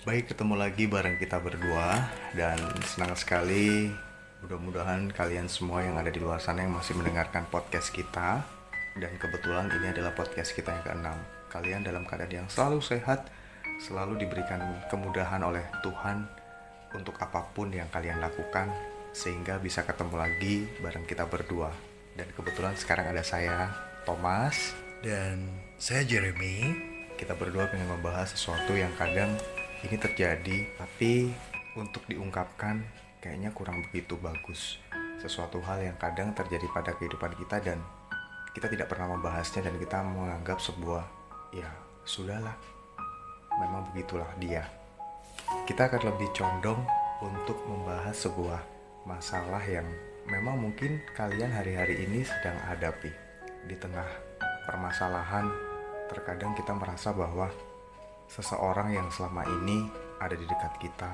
Baik, ketemu lagi bareng kita berdua dan senang sekali. Mudah-mudahan kalian semua yang ada di luar sana yang masih mendengarkan podcast kita. Dan kebetulan ini adalah podcast kita yang ke-6. Kalian dalam keadaan yang selalu sehat, selalu diberikan kemudahan oleh Tuhan untuk apapun yang kalian lakukan, sehingga bisa ketemu lagi bareng kita berdua. Dan kebetulan sekarang ada saya, Thomas. Dan saya Jeremy. Kita berdua pengen membahas sesuatu yang kadang ini terjadi, tapi untuk diungkapkan kayaknya kurang begitu bagus. Sesuatu hal yang kadang terjadi pada kehidupan kita dan kita tidak pernah membahasnya, dan kita menganggap sebuah, ya sudahlah, memang begitulah dia. Kita akan lebih condong untuk membahas sebuah masalah yang memang mungkin kalian hari-hari ini sedang hadapi. Di tengah permasalahan, terkadang kita merasa bahwa seseorang yang selama ini ada di dekat kita,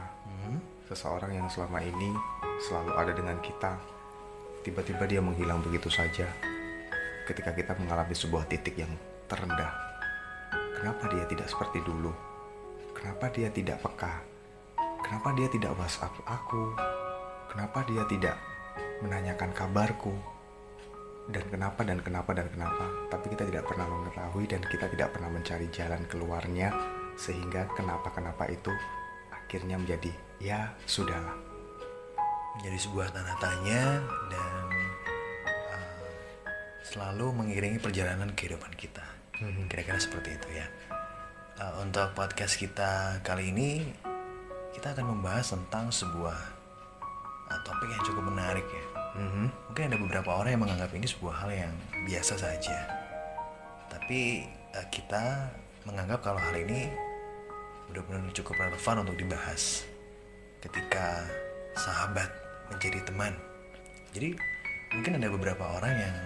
seseorang yang selama ini selalu ada dengan kita, tiba-tiba dia menghilang begitu saja ketika kita mengalami sebuah titik yang terendah. Kenapa dia tidak seperti dulu? Kenapa dia tidak peka? Kenapa dia tidak WhatsApp aku? Kenapa dia tidak menanyakan kabarku? Dan kenapa. Tapi kita tidak pernah mengetahui dan kita tidak pernah mencari jalan keluarnya, sehingga kenapa itu akhirnya menjadi ya sudahlah, Menjadi sebuah tanda tanya dan selalu mengiringi perjalanan kehidupan kita. Kira-kira seperti itu ya. Untuk podcast kita kali ini, kita akan membahas tentang sebuah topik yang cukup menarik ya. Mungkin ada beberapa orang yang menganggap ini sebuah hal yang biasa saja, tapi kita menganggap kalau hal ini benar-benar cukup relevan untuk dibahas ketika sahabat menjadi teman. Jadi mungkin ada beberapa orang yang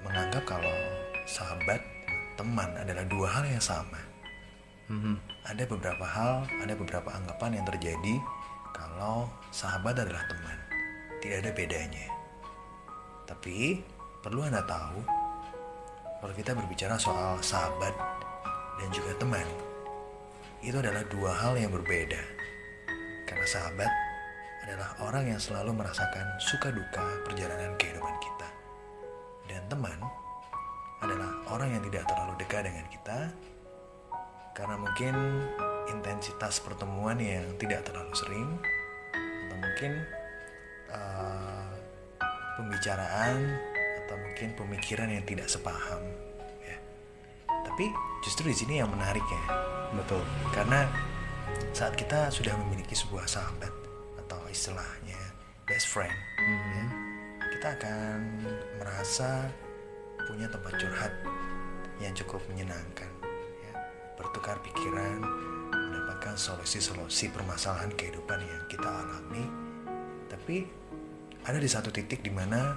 menganggap kalau sahabat teman adalah dua hal yang sama. Ada beberapa anggapan yang terjadi kalau sahabat adalah teman, tidak ada bedanya. Tapi perlu Anda tahu, kalau kita berbicara soal sahabat dan juga teman, itu adalah dua hal yang berbeda. Karena sahabat adalah orang yang selalu merasakan suka duka perjalanan kehidupan kita. Dan teman adalah orang yang tidak terlalu dekat dengan kita, karena mungkin intensitas pertemuan yang tidak terlalu sering, atau mungkin pembicaraan atau mungkin pemikiran yang tidak sepaham ya. Tapi justru di sini yang menarik ya. betul. Karena saat kita sudah memiliki sebuah sahabat atau istilahnya best friend, ya, kita akan merasa punya tempat curhat yang cukup menyenangkan ya. Bertukar pikiran, mendapatkan solusi-solusi permasalahan kehidupan yang kita alami. Tapi ada di satu titik di mana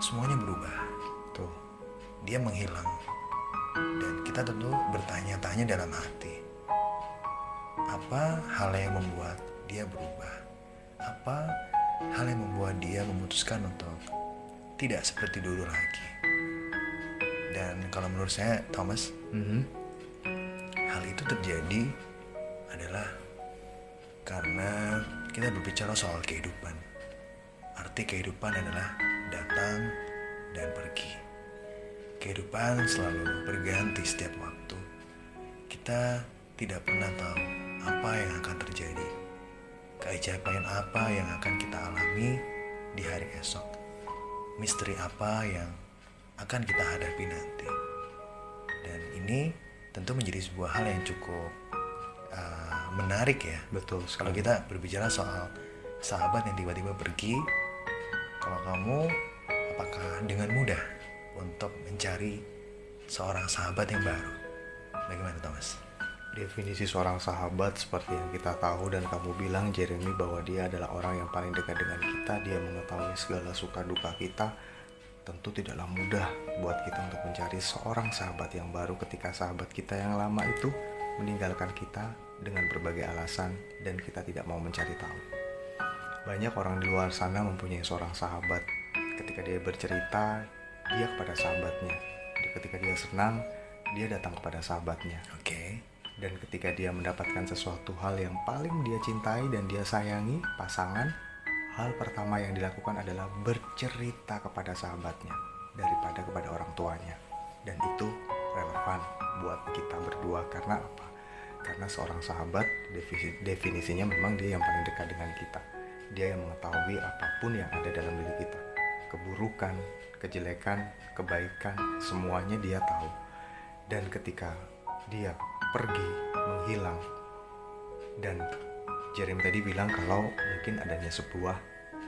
semuanya berubah. Tuh. Dia menghilang. Dan kita tentu bertanya-tanya dalam hati, apa hal yang membuat dia berubah? Apa hal yang membuat dia memutuskan untuk tidak seperti dulu lagi? Dan kalau menurut saya, Thomas, hal itu terjadi adalah karena kita berbicara soal kehidupan. Arti kehidupan adalah datang dan pergi. Kehidupan selalu berganti setiap waktu. Kita tidak pernah tahu apa yang akan terjadi, keajaiban apa yang akan kita alami di hari esok, misteri apa yang akan kita hadapi nanti. Dan ini tentu menjadi sebuah hal yang cukup menarik ya. Betul Kalau sekali. kita berbicara soal sahabat yang tiba-tiba pergi, kalau kamu apakah dengan mudah untuk mencari seorang sahabat yang baru? Bagaimana Thomas? Definisi seorang sahabat seperti yang kita tahu dan kamu bilang, Jeremy, bahwa dia adalah orang yang paling dekat dengan kita. Dia mengetahui segala suka duka kita. Tentu tidaklah mudah buat kita untuk mencari seorang sahabat yang baru ketika sahabat kita yang lama itu meninggalkan kita dengan berbagai alasan dan kita tidak mau mencari tahu. Banyak orang di luar sana mempunyai seorang sahabat. Ketika dia bercerita, dia kepada sahabatnya. Ketika dia senang, dia datang kepada sahabatnya. Oke. Dan ketika dia mendapatkan sesuatu hal yang paling dia cintai dan dia sayangi, pasangan, hal pertama yang dilakukan adalah bercerita kepada sahabatnya daripada kepada orang tuanya. Dan itu relevan buat kita berdua. Karena apa? Karena seorang sahabat definisinya memang dia yang paling dekat dengan kita. Dia yang mengetahui apapun yang ada dalam diri kita. Keburukan, kejelekan, kebaikan, semuanya dia tahu. Dan ketika dia pergi, menghilang, dan Jeremy tadi bilang kalau mungkin adanya sebuah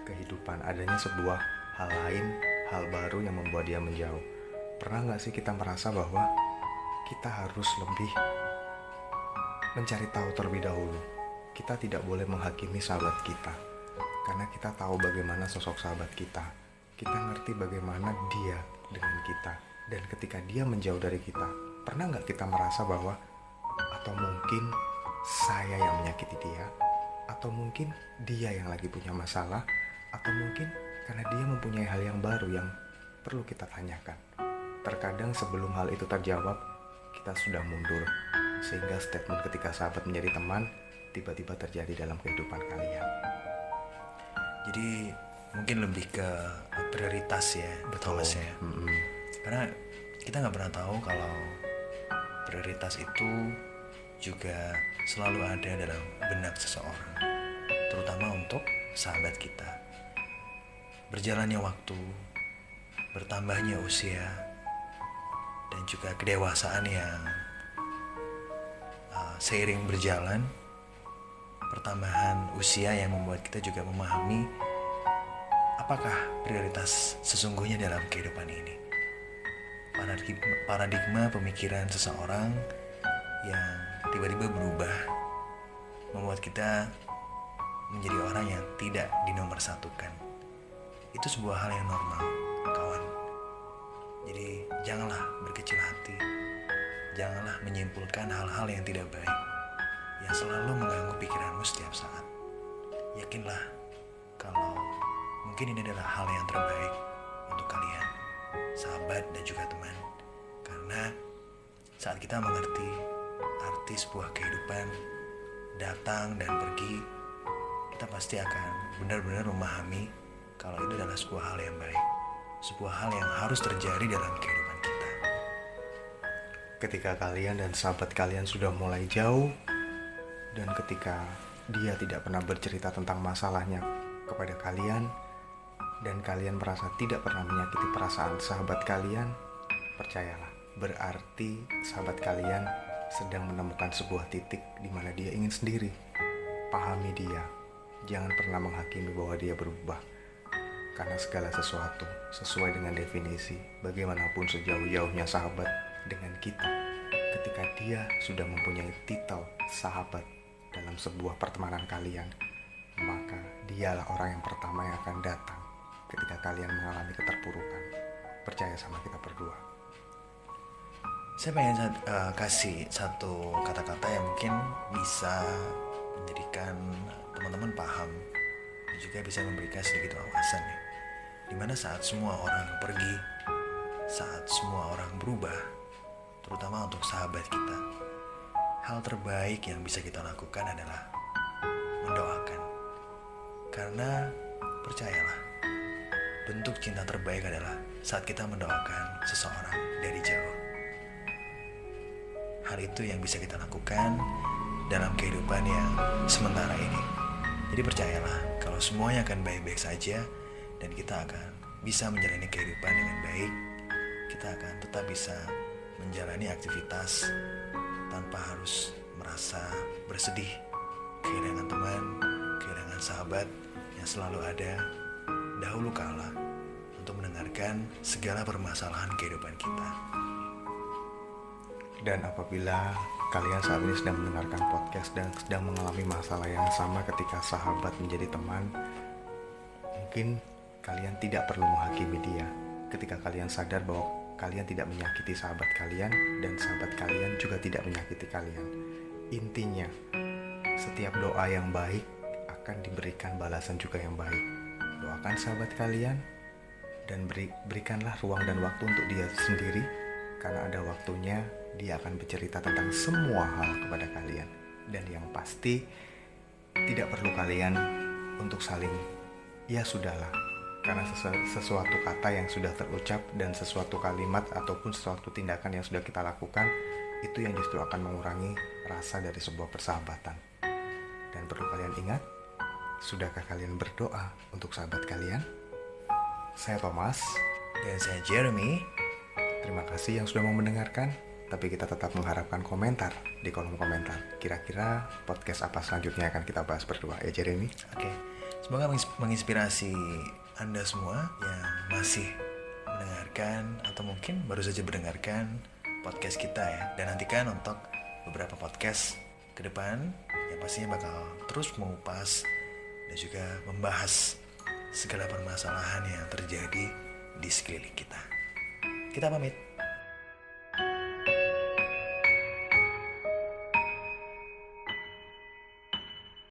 kehidupan, adanya sebuah hal lain, hal baru yang membuat dia menjauh. Pernah gak sih kita merasa bahwa kita harus lebih mencari tahu terlebih dahulu? Kita tidak boleh menghakimi sahabat kita, karena kita tahu bagaimana sosok sahabat kita. Kita ngerti bagaimana dia dengan kita. Dan ketika dia menjauh dari kita, pernah gak kita merasa bahwa atau mungkin saya yang menyakiti dia, atau mungkin dia yang lagi punya masalah, atau mungkin karena dia mempunyai hal yang baru yang perlu kita tanyakan. Terkadang sebelum hal itu terjawab, kita sudah mundur, sehingga statement ketika sahabat menjadi teman tiba-tiba terjadi dalam kehidupan kalian. Jadi mungkin lebih ke prioritas ya, betul Mas ya. Karena kita nggak pernah tahu kalau prioritas itu juga selalu ada dalam benak seseorang, terutama untuk sahabat kita. Berjalannya waktu, bertambahnya usia, dan juga kedewasaan yang seiring berjalan, pertambahan usia yang membuat kita juga memahami apakah prioritas sesungguhnya dalam kehidupan ini. Paradigma pemikiran seseorang yang tiba-tiba berubah membuat kita menjadi orang yang tidak dinomorsatukan. Itu sebuah hal yang normal, kawan. Jadi janganlah berkecil hati, janganlah menyimpulkan hal-hal yang tidak baik yang selalu mengganggu pikiranmu setiap saat. Yakinlah kalau mungkin ini adalah hal yang terbaik untuk kalian, sahabat dan juga teman. Karena saat kita mengerti arti sebuah kehidupan datang dan pergi, kita pasti akan benar-benar memahami kalau itu adalah sebuah hal yang baik, sebuah hal yang harus terjadi dalam kehidupan kita. Ketika kalian dan sahabat kalian sudah mulai jauh, dan ketika dia tidak pernah bercerita tentang masalahnya kepada kalian, dan kalian merasa tidak pernah menyakiti perasaan sahabat kalian, percayalah, berarti sahabat kalian sedang menemukan sebuah titik di mana dia ingin sendiri. Pahami dia, jangan pernah menghakimi bahwa dia berubah. Karena segala sesuatu sesuai dengan definisi, bagaimanapun sejauh-jauhnya sahabat dengan kita, ketika dia sudah mempunyai titel sahabat dalam sebuah pertemanan kalian, maka dialah orang yang pertama yang akan datang ketika kalian mengalami keterpurukan. Percaya sama kita berdua. Saya pengen kasih satu kata-kata yang mungkin bisa menjadikan teman-teman paham dan juga bisa memberikan sedikit wawasan ya. Dimana saat semua orang pergi, saat semua orang berubah, terutama untuk sahabat kita, hal terbaik yang bisa kita lakukan adalah mendoakan. Karena percayalah, bentuk cinta terbaik adalah saat kita mendoakan seseorang dari jauh. Hal itu yang bisa kita lakukan dalam kehidupan yang sementara ini. Jadi percayalah kalau semuanya akan baik-baik saja dan kita akan bisa menjalani kehidupan dengan baik. Kita akan tetap bisa menjalani aktivitas tanpa harus merasa bersedih kehilangan teman, kehilangan sahabat yang selalu ada dahulu kala untuk mendengarkan segala permasalahan kehidupan kita. Dan apabila kalian saat ini sedang mendengarkan podcast dan sedang mengalami masalah yang sama ketika sahabat menjadi teman, mungkin kalian tidak perlu menghakimi dia. Ketika kalian sadar bahwa kalian tidak menyakiti sahabat kalian dan sahabat kalian juga tidak menyakiti kalian. Intinya, setiap doa yang baik akan diberikan balasan juga yang baik. Doakan sahabat kalian dan berikanlah ruang dan waktu untuk dia sendiri, karena ada waktunya dia akan bercerita tentang semua hal kepada kalian. Dan yang pasti, tidak perlu kalian untuk saling ya sudahlah. Karena sesuatu kata yang sudah terucap dan sesuatu kalimat ataupun sesuatu tindakan yang sudah kita lakukan, itu yang justru akan mengurangi rasa dari sebuah persahabatan. Dan perlu kalian ingat, sudahkah kalian berdoa untuk sahabat kalian? Saya Thomas. Dan saya Jeremy. Terima kasih yang sudah mau mendengarkan. Tapi kita tetap mengharapkan komentar di kolom komentar. Kira-kira podcast apa selanjutnya akan kita bahas berdua, ya Jeremy? Oke. Semoga menginspirasi Anda semua yang masih mendengarkan atau mungkin baru saja mendengarkan podcast kita ya. Dan nantikan untuk beberapa podcast ke depan yang pastinya bakal terus mengupas dan juga membahas segala permasalahan yang terjadi di sekeliling kita. Kita pamit.